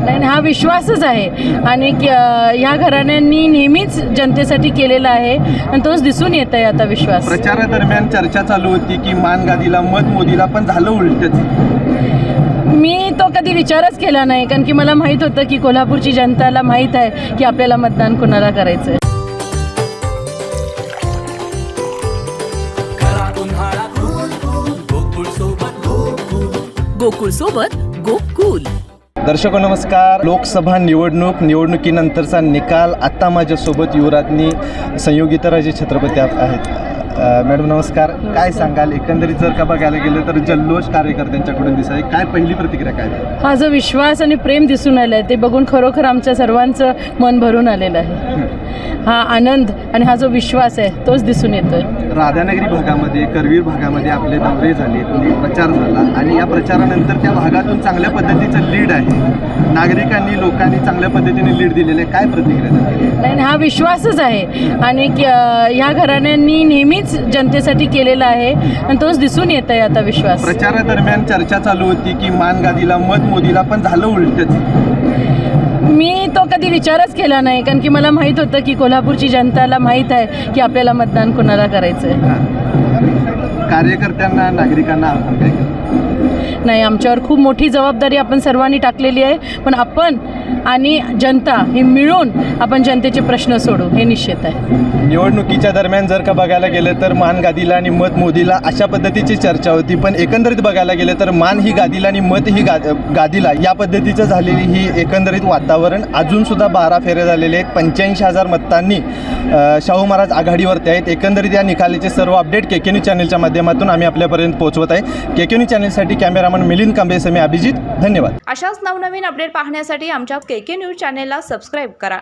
नाही, हा विश्वासच आहे आणि ह्या घराण्यांनी नेहमीच जनतेसाठी केलेला आहे आणि तोच दिसून येत आहे आता विश्वास. प्रचारादरम्यान चर्चा चालू होती की मान गादीला मत मोदीला, पण झालं उलटच. मी तो कधी विचारच केला नाही, कारण की मला माहीत होतं की कोल्हापूरची जनताला माहीत आहे की आपल्याला मतदान कोणाला करायचं आहे. गोकुळ सोबत गोकुल. दर्शको नमस्कार. लोकसभा निवडणुकीनंतरचा निकाल. आता माझ्यासोबत युवराज्ञी संयोगिताराजे छत्रपती आहेत. मॅडम नमस्कार. काय सांगाल, एकंदरीत जर का बघायला गेलं तर जल्लोष कार्यकर्त्यांच्याकडून दिसत आहे, काय पहिली प्रतिक्रिया काय? हा जो विश्वास आणि प्रेम दिसून आलं आहे ते बघून खरोखर आमच्या सर्वांचं मन भरून आलेलं आहे. हा आनंद आणि हा जो विश्वास आहे तोच दिसून येतोय. राधानगरी भागामध्ये, करवीर भागामध्ये आपले दौरे झाले, प्रचार झाला आणि या प्रचारानंतर त्या भागातून चांगल्या पद्धतीचं लीड आहे. नागरिकांनी, लोकांनी चांगल्या पद्धतीने लीड दिलेलं आहे. काय प्रतिक्रिया झाली? नाही, हा विश्वासच आहे आणि ह्या घराण्यांनी नेहमीच जनतेसाठी केलेला आहे आणि तोच दिसून येत आहे आता विश्वास. प्रचारादरम्यान चर्चा चालू होती की मान गादीला मत मोदीला, पण झालं उलटच. मी तो कधी विचारच केला नाही, कारण की मला माहीत होतं की कोल्हापूरची जनताला माहीत आहे की आपल्याला मतदान कोणाला करायचं आहे. कार्यकर्त्यांना, नागरिकांना आव्हान काय केलं? नाही, आमच्यावर खूप मोठी जबाबदारी आपण सर्वांनी टाकलेली आहे, पण आपण आणि जनता हे मिळून आपण जनतेचे प्रश्न सोडू हे निश्चित आहे. निवडणुकीच्या दरम्यान जर का बघायला गेलं तर मान गादीला आणि मत मोदीला अशा पद्धतीची चर्चा होती, पण एकंदरीत बघायला गेलं तर मान ही गादीला आणि मत ही गादीला या पद्धतीचं झालेली ही एकंदरीत वातावरण. अजूनसुद्धा 12 फेरे झालेले आहेत. 85,000 मतांनी शाहू महाराज आघाडीवरती आहेत. एकंदरीत या निकालाचे सर्व अपडेट केके न्यूज चॅनलच्या माध्यमातून आम्ही आपल्यापर्यंत पोहोचवत आहे. केके न्यूज चॅनलसाठी कॅमेरामन मिलिंद कांबेसह मी अभिजित. धन्यवाद. अशाच नवनवीन अपडेट पाहण्यासाठी आमच्या केके न्यूज चॅनेलला सबस्क्राईब करा.